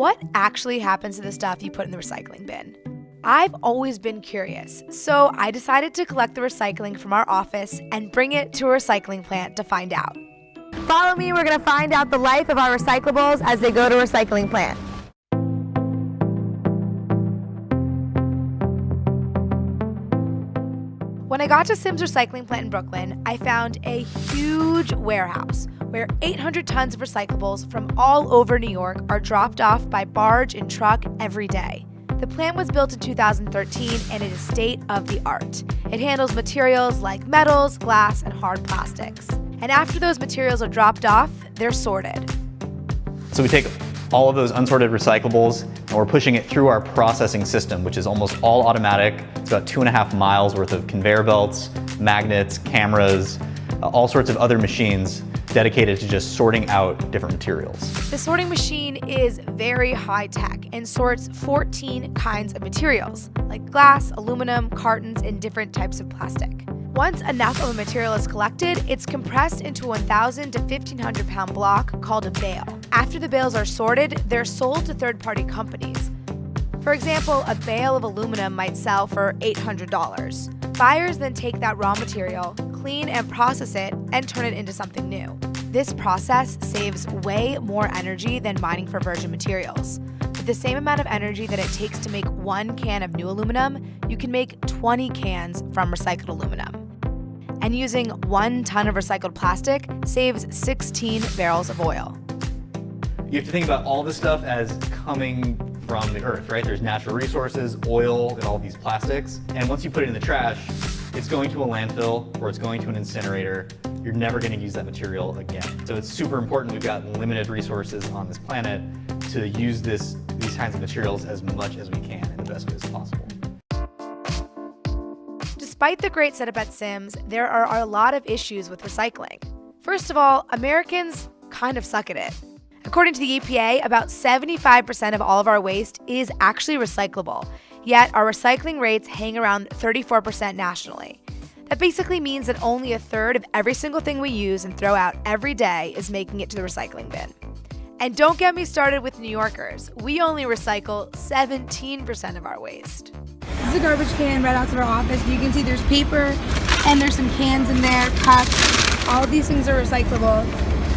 What actually happens to the stuff you put in the recycling bin? I've always been curious, so I decided to collect the recycling from our office and bring it to a recycling plant to find out. Follow me, we're going to find out the life of our recyclables as they go to a recycling plant. When I got to Sim's recycling plant in Brooklyn, I found a huge warehouse where 800 tons of recyclables from all over New York are dropped off by barge and truck every day. The plant was built in 2013 and it is state-of-the-art. It handles materials like metals, glass, and hard plastics. And after those materials are dropped off, they're sorted. So we take all of those unsorted recyclables and we're pushing it through our processing system, which is almost all automatic. It's about 2.5 miles worth of conveyor belts, magnets, cameras, all sorts of other machines dedicated to just sorting out different materials. The sorting machine is very high tech and sorts 14 kinds of materials, like glass, aluminum, cartons, and different types of plastic. Once enough of a material is collected, it's compressed into a 1,000 to 1,500 pound block called a bale. After the bales are sorted, they're sold to third-party companies. For example, a bale of aluminum might sell for $800. Buyers then take that raw material, clean and process it, and turn it into something new. This process saves way more energy than mining for virgin materials. With the same amount of energy that it takes to make 1 can of new aluminum, you can make 20 cans from recycled aluminum. And using 1 ton of recycled plastic saves 16 barrels of oil. You have to think about all this stuff as coming from the earth, right? There's natural resources, oil, and all these plastics. And once you put it in the trash, it's going to a landfill or it's going to an incinerator. You're never going to use that material again. So it's super important we've got limited resources on this planet to use these kinds of materials as much as we can in the best ways possible. Despite the great setup at Sim's, there are a lot of issues with recycling. First of all, Americans kind of suck at it. According to the EPA, about 75% of all of our waste is actually recyclable, yet our recycling rates hang around 34% nationally. That basically means that only a third of every single thing we use and throw out every day is making it to the recycling bin. And don't get me started with New Yorkers. We only recycle 17% of our waste. This is a garbage can right outside our office. You can see there's paper and there's some cans in there, cups. All of these things are recyclable.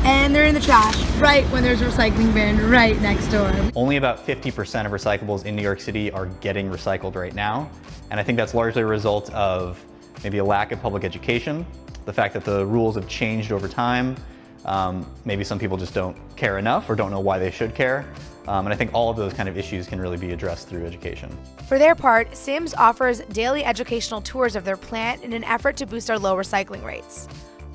And they're in the trash right when there's a recycling bin right next door. Only about 50% of recyclables in New York City are getting recycled right now. And I think that's largely a result of maybe a lack of public education, the fact that the rules have changed over time. Maybe some people just don't care enough or don't know why they should care. And I think all of those kind of issues can really be addressed through education. For their part, Sim's offers daily educational tours of their plant in an effort to boost our low recycling rates.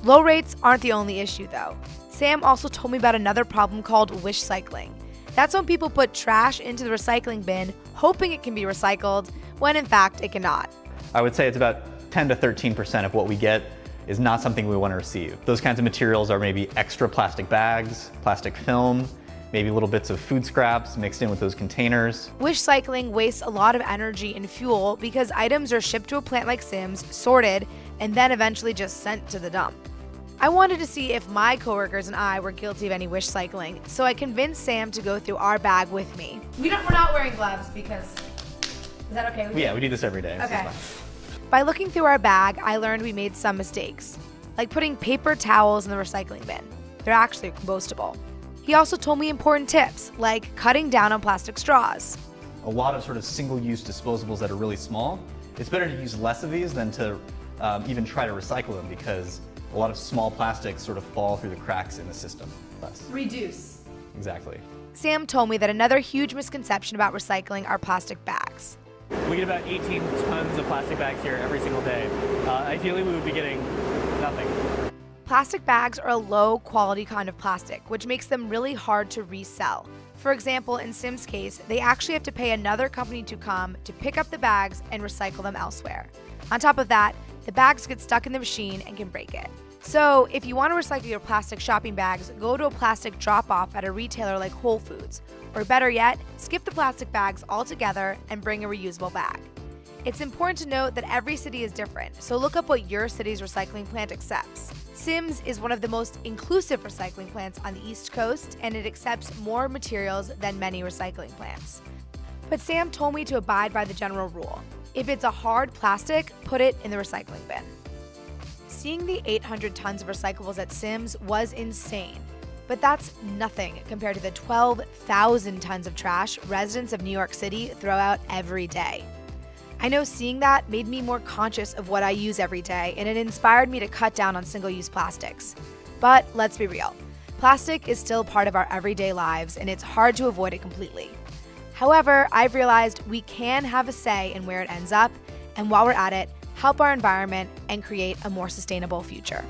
Low rates aren't the only issue though. Sam also told me about another problem called wish cycling. That's when people put trash into the recycling bin, hoping it can be recycled, when in fact it cannot. I would say it's about 10 to 13% of what we get is not something we want to receive. Those kinds of materials are maybe extra plastic bags, plastic film, maybe little bits of food scraps mixed in with those containers. Wish cycling wastes a lot of energy and fuel because items are shipped to a plant like Sim's, sorted, and then eventually just sent to the dump. I wanted to see if my coworkers and I were guilty of any wish cycling, so I convinced Sam to go through our bag with me. We're not wearing gloves because, is that okay with you? Yeah, we do this every day. Okay. By looking through our bag, I learned we made some mistakes, like putting paper towels in the recycling bin. They're actually compostable. He also told me important tips, like cutting down on plastic straws. A lot of sort of single-use disposables that are really small, it's better to use less of these than to even try to recycle them because a lot of small plastics sort of fall through the cracks in the system. Reduce. Exactly. Sam told me that another huge misconception about recycling are plastic bags. We get about 18 tons of plastic bags here every single day. Ideally, we would be getting nothing. Plastic bags are a low-quality kind of plastic, which makes them really hard to resell. For example, in Sim's case, they actually have to pay another company to come to pick up the bags and recycle them elsewhere. On top of that, the bags get stuck in the machine and can break it. So if you want to recycle your plastic shopping bags, go to a plastic drop-off at a retailer like Whole Foods. Or better yet, skip the plastic bags altogether and bring a reusable bag. It's important to note that every city is different, so look up what your city's recycling plant accepts. Sims is one of the most inclusive recycling plants on the East Coast, and it accepts more materials than many recycling plants. But Sam told me to abide by the general rule. If it's a hard plastic, put it in the recycling bin. Seeing the 800 tons of recyclables at Sims was insane, but that's nothing compared to the 12,000 tons of trash residents of New York City throw out every day. I know seeing that made me more conscious of what I use every day, and it inspired me to cut down on single-use plastics. But let's be real, plastic is still part of our everyday lives, and it's hard to avoid it completely. However, I've realized we can have a say in where it ends up, and while we're at it, help our environment and create a more sustainable future.